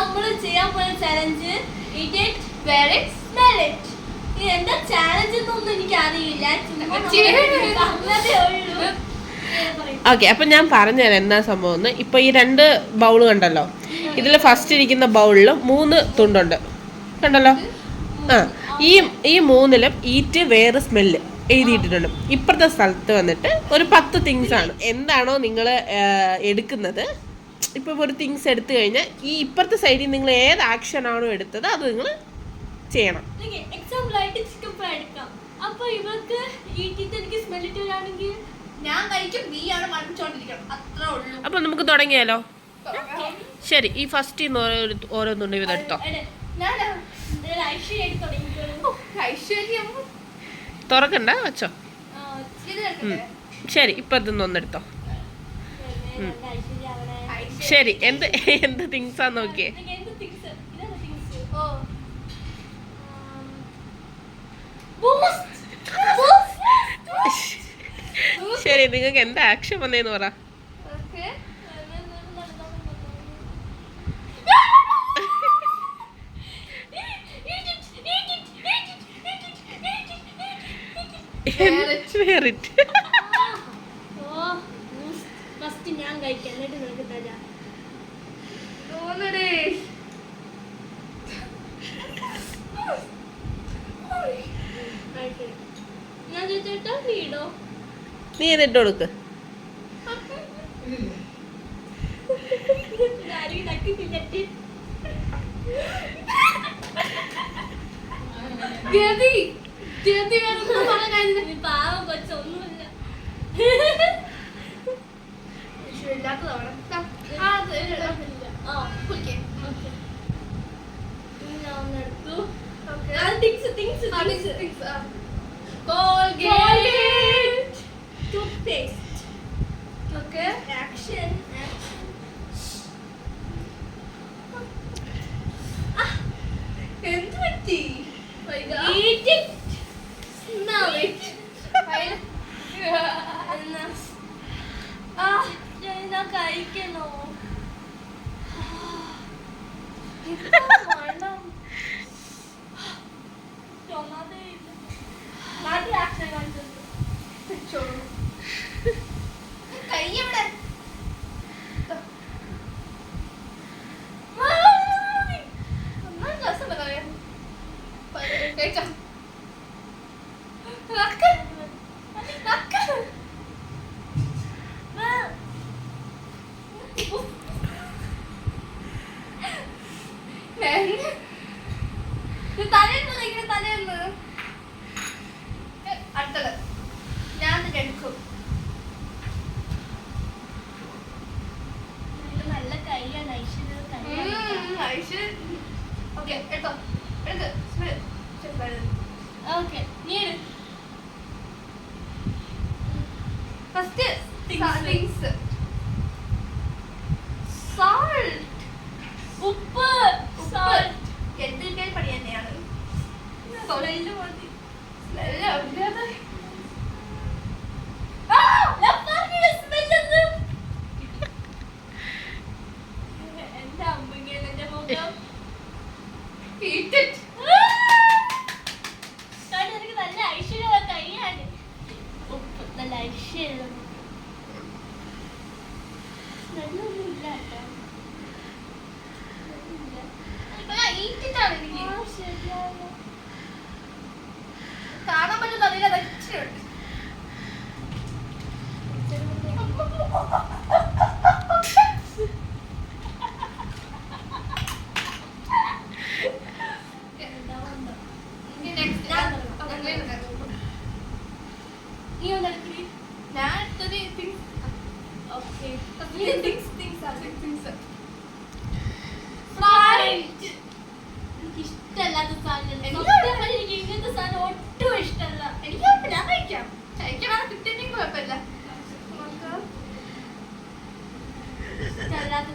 നമ്മൾ ചെയ്യാൻ പോയ challenge eat it, wear it, smell it. എന്താ ചാലഞ്ച് എന്നൊന്നും എനിക്ക് അറിയില്ല. ഓക്കെ, അപ്പൊ ഞാൻ പറഞ്ഞുതരാം എന്താ സംഭവം എന്ന്. ഇപ്പൊ ഈ 2 ബൗള് കണ്ടല്ലോ, ഇതിൽ ഫസ്റ്റ് ഇരിക്കുന്ന ബൗളിൽ 3 തുണ്ടുണ്ട് കണ്ടല്ലോ. ഈ 3ലും ഈറ്റ് വേറെ സ്മെല്ല് എഴുതിയിട്ടുണ്ട്. ഇപ്പുറത്തെ സ്ഥലത്ത് വന്നിട്ട് ഒരു 10 തിങ്സ് ആണ്. എന്താണോ നിങ്ങൾ എടുക്കുന്നത്, ഇപ്പം ഒരു തിങ്സ് എടുത്തു കഴിഞ്ഞാൽ ഈ ഇപ്പുറത്തെ സൈഡിൽ നിങ്ങൾ ഏത് ആക്ഷൻ ആണോ എടുത്തത് അത് നിങ്ങൾ ചെയ്യണം. എക്സാമ്പിൾ ആയിട്ട് ചിക്കൻ ഫ്രൈ എടുക്കാം. അപ്പൊ ഇവർക്ക് ഈറ്റിട്ട് എനിക്ക് സ്മെൽ ഇട്ടാണെങ്കിൽ ഞാൻ കഴിക്കും, നീ ആണ് മണിച്ചോണ്ടിരിക്കണം, അത്രേ ഉള്ളൂ. അപ്പൊ നമുക്ക് തുടങ്ങിയാലോ? ശരി, ഈ ഫസ്റ്റ് ഓരോന്നുണ്ട് ഇതെടുത്തോ. തുറക്കണ്ട, വെച്ചോ. ശരി, ഇപ്പൊ ഇതൊന്നെടുത്തോ. ശരി, എന്ത് തിങ്സ് ആ നോക്കിയേ. ശരി, നിങ്ങൾക്ക് എന്താ ആക്ഷൻ വന്നേന്ന് പറ. ഞാൻ കഴിക്കാം, എന്നിട്ട് നിനക്ക് തരാം. നീ എന്നിട്ട് കൊടുക്ക്. പാവം കൊച്ചൊന്നുമില്ല. Colgate, toothpaste. Okay. Action. എന്ത് പറ്റി? Eat it. Smell it. ഞാൻ കഴിക്കണോ? അടുത്തത് ഞാൻ എടുക്കും. നല്ല കൈയാണ് ഐശ്വര്യ. ഓക്കെ, എടുത്തോ. ഓക്കെ, നീ ഫസ്റ്റ് തിങ്സ്. സാൾട്ട്, ഉപ്പ്. സാൾട്ട് എന്തിന്റെ പണി തന്നെയാണ്. എന്റെ അമ്മ മുഖം എനിക്ക് നല്ല ഐശ്വര്യമുള്ള കൈയാണ്. ഉപ്പ് നല്ല ഐശ്വര്യം. നല്ലൊന്നും ഇല്ല കേട്ടോ. ഈറ്റിട്ടാണ് എനിക്ക് കാണാൻ പറ്റുന്ന അതിലെ വെച്ചിട്ടുണ്ട്. ഇഷ്ടമല്ലാത്ത സാധനം ഇങ്ങനത്തെ സാധനം ഒട്ടും ഇഷ്ടമല്ല. എനിക്ക് കുഴപ്പമില്ല, ഞാൻ കഴിക്കാം. കഴിക്കാൻ കിട്ടിയെങ്കിൽ കുഴപ്പമില്ല. ഇഷ്ടമല്ലാത്ത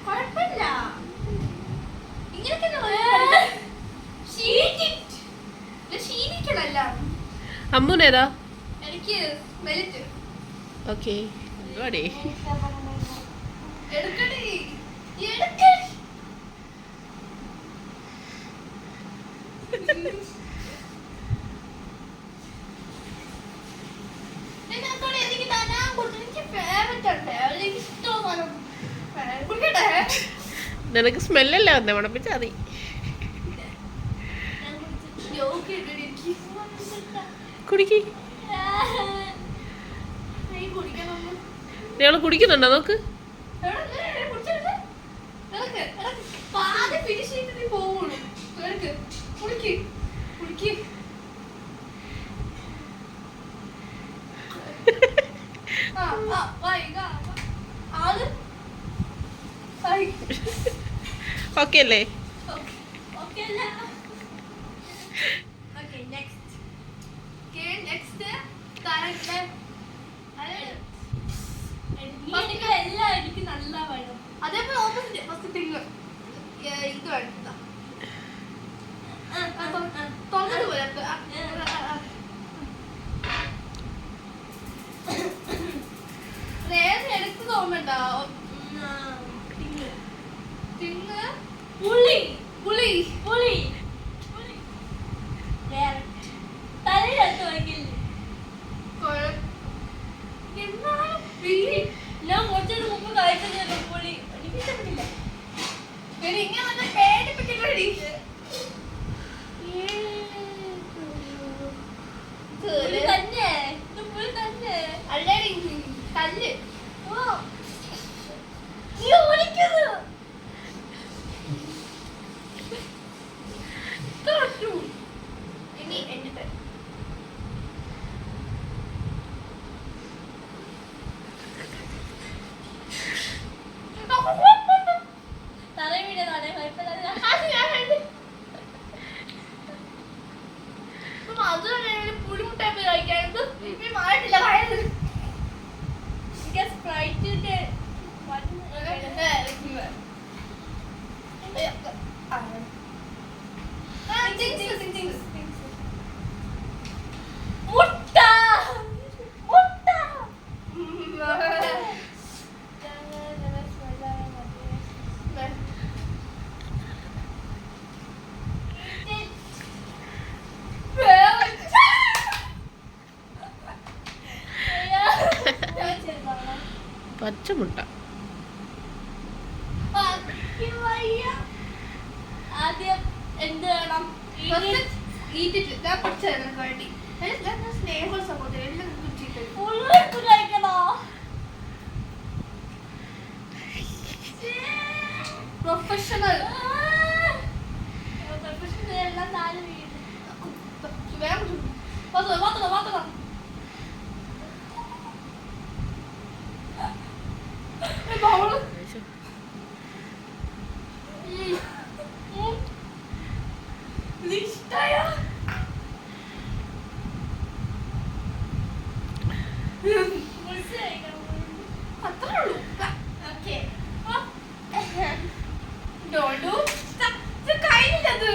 കുഴപ്പമില്ല. ഇങ്ങനൊക്കെ ശീലിക്കണല്ല. അമ്മൂനേതാ? എനിക്ക് വെലിറ്റ്. ഓക്കെ, എടുക്കണേ. നിനക്ക് സ്മെല്ലല്ലേ വന്നേ, മണപ്പിച്ചാ മതി. കുടിക്ക്. ഞങ്ങള് കുടിക്കുന്നുണ്ടോ നോക്ക്. ഓക്കെ അല്ലേ? എല്ലാം എനിക്ക് നല്ല വേണം. അതേപോലെ ഓപ്പോസിറ്റ് ഫസ്റ്റ് തിങ് ഇത് വേണ്ട തുറന്നത് പോലെ എടുത്ത് തോന്നണ്ട. തിങ് പുളി പുളി പുളി തലയിലത്ത് വയ്ക്കില്ലേ? ഞാൻ കുറച്ചത് മുമ്പ് കഴിച്ചത് പുളി എനിക്ക് ഇഷ്ടപ്പെട്ടില്ല. ഇങ്ങനെ പേടിപ്പിക്കണ്ടി തന്നെ പുളി തന്നെ അല്ലേടി കല്ല്. നീ ഒളിക്കുന്നു. ഇനി എന്റെ പുളിമുട്ടായി കഴിക്കാനുണ്ട്. മാറിട്ടില്ല സ്പ്രൈറ്റിന്റെ മുട്ട മുട്ട പച്ചമുട്ട. ആദ്യം എന്ത് വേണം? സ്നേഹ സഹോദരൻ കഴിക്കണോ? പ്രൊഫഷണൽ പ്രൊഫഷണൽ എല്ലാം നാല് വീട് അത്രേ ഉള്ളൂ. ഓക്കെ ഡോണ്ടു കഴിഞ്ഞില്ലത്.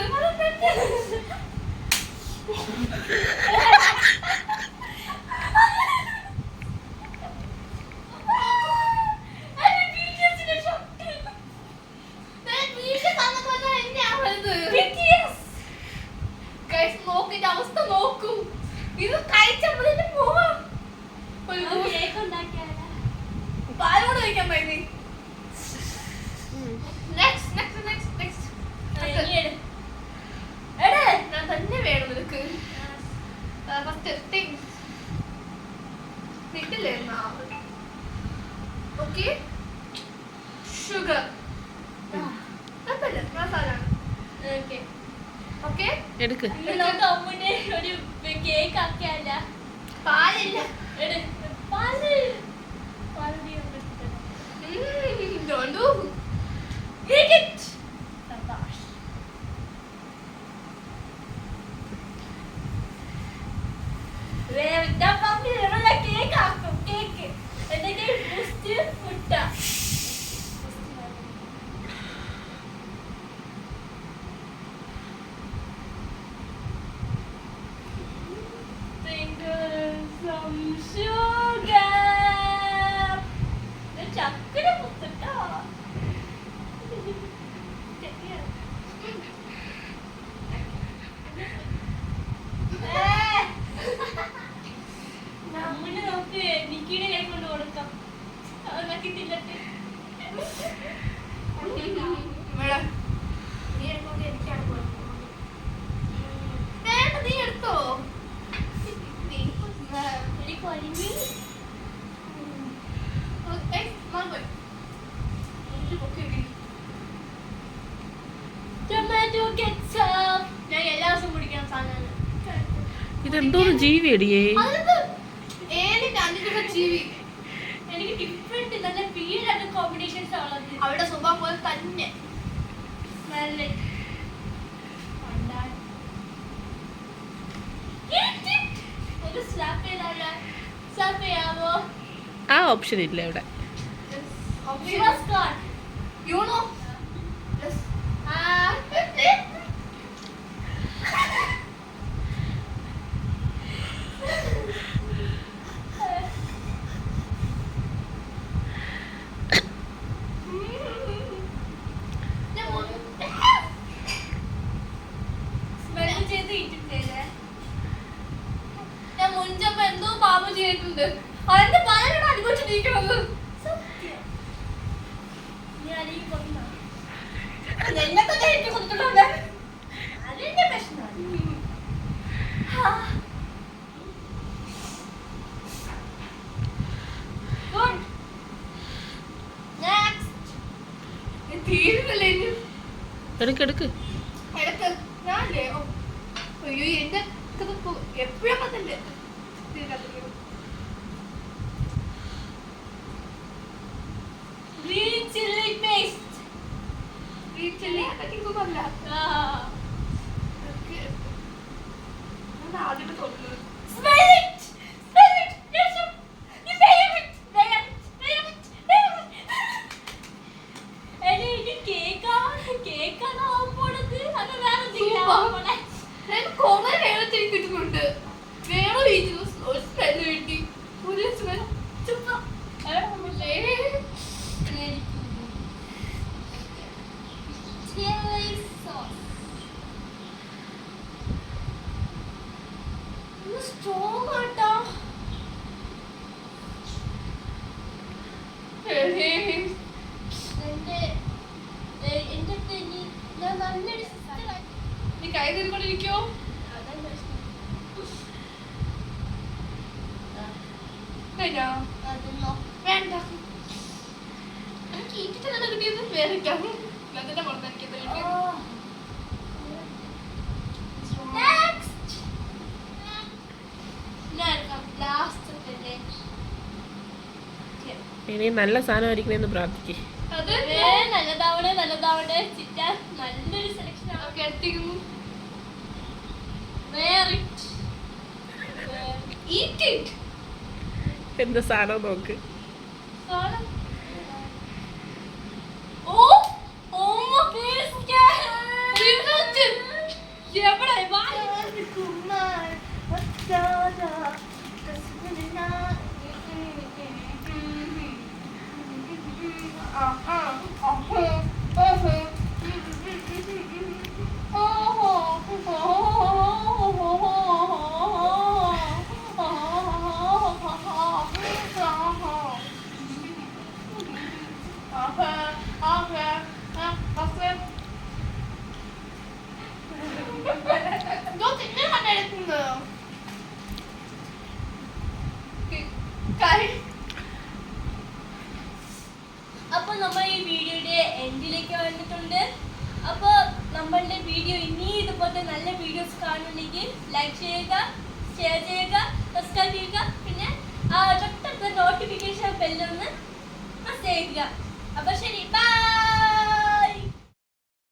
നോക്കിന്റെ അവസ്ഥ നോക്കൂ. ഇത് കഴിച്ചപ്പോൾ പോവാം. പാലോട് കഴിക്കാൻ പറ്റി. ഞാൻ തന്നെ വേണം നിനക്ക്. കിട്ടില്ലേ? ഓക്കെ ഷുഗർ ഓക്കെ എടുക്ക്. അമ്മുനെ ഒരു കേക്ക് ആക്കിയല്ല. പാലില്ല. പാല് don't do. Eat it. Sabash. Where the puppy level cake ആക്കും. കേക്ക് എന്നിട്ട് ബൂസ്റ്റ് മുട്ട. Some sugar. ചക്കര മുത്തട്ടാ. ഇതെന്തോന്ന് ജീവി അടിയേ? എനിക്ക് ഡിഫറെന്റ് നല്ല വീടാണ് കോമ്പിനേഷൻസ് ഉള്ളത്. അവിടെ സ്വഭാവം പോലെ തന്നെ നല്ല ഒരു സ്ലാപ്പ് ചെയ്താലോ? സ്ലാപ്പ് ചെയ്യാമോ? ആ ഓപ്ഷൻ ഇല്ല ഇവിടെ. ഞാൻ മുൻപ് എന്തോ പാപം ചെയ്തിട്ടുണ്ട്. അതിന്റെ പലരോട് അനുഭവിച്ചിരിക്കുന്നത് അതിന്റെ പ്രശ്നമാണ്. തീരുന്നില്ലേ എടുക്ക് എടുക്ക്. എടക്ക് ഞാനല്ലേ അയ്യോ എന്റെ എപ്പോഴൊക്കെ തന്നെ green chili paste. Green chili അതൊക്കെ കൊള്ളാം. ആദ്യം തോന്നുന്നത് smell it. Smell it. Yes. You smell it. എടി കേക്കാണ് ആവുമ്പോഴത് അത് വേറെ എന്തെങ്കിലും ആവുമ്പോഴേ കൊറേ വേളത്തിൽ കിട്ടുന്നുണ്ട്. വേറെ ഒരു സ്മെല്ല് കിട്ടി. ഒരു സ്മെൽ ചുമ്മാ സ്ട്രോങ് ആട്ടോ. നീ കൈ തിരിക്കൊണ്ടിരിക്കോ? വേണ്ട എനിക്ക് ഈറ്റിട്ട് കിട്ടിയത് വേറിക്കാം. അതിന്റെ പുറത്തെനിക്ക് ഇനി നല്ല സാധനമായിരിക്കണേന്ന് പ്രാർത്ഥിക്കേ. നല്ലതാവണേ ചിറ്റ നല്ലൊരു സെലക്ഷൻ ആണ്. എന്താ സാധനം നോക്ക്. അപ്പൊ നമ്മൾ ഈ വീഡിയോയുടെ എൻഡിലേക്ക് വന്നിട്ടുണ്ട്. അപ്പൊ നമ്മളുടെ വീഡിയോ ഇനി ഇതുപോലത്തെ നല്ല വീഡിയോസ് കാണുന്നുണ്ടെങ്കിൽ ലൈക്ക് ചെയ്യുക, ഷെയർ ചെയ്യുക, സബ്സ്ക്രൈബ് ചെയ്യുക, പിന്നെ തൊട്ടടുത്ത നോട്ടിഫിക്കേഷൻ ബെല്ലൊന്ന് പ്രസ് ചെയ്യുക. അപ്പൊ ശരി, ബൈ.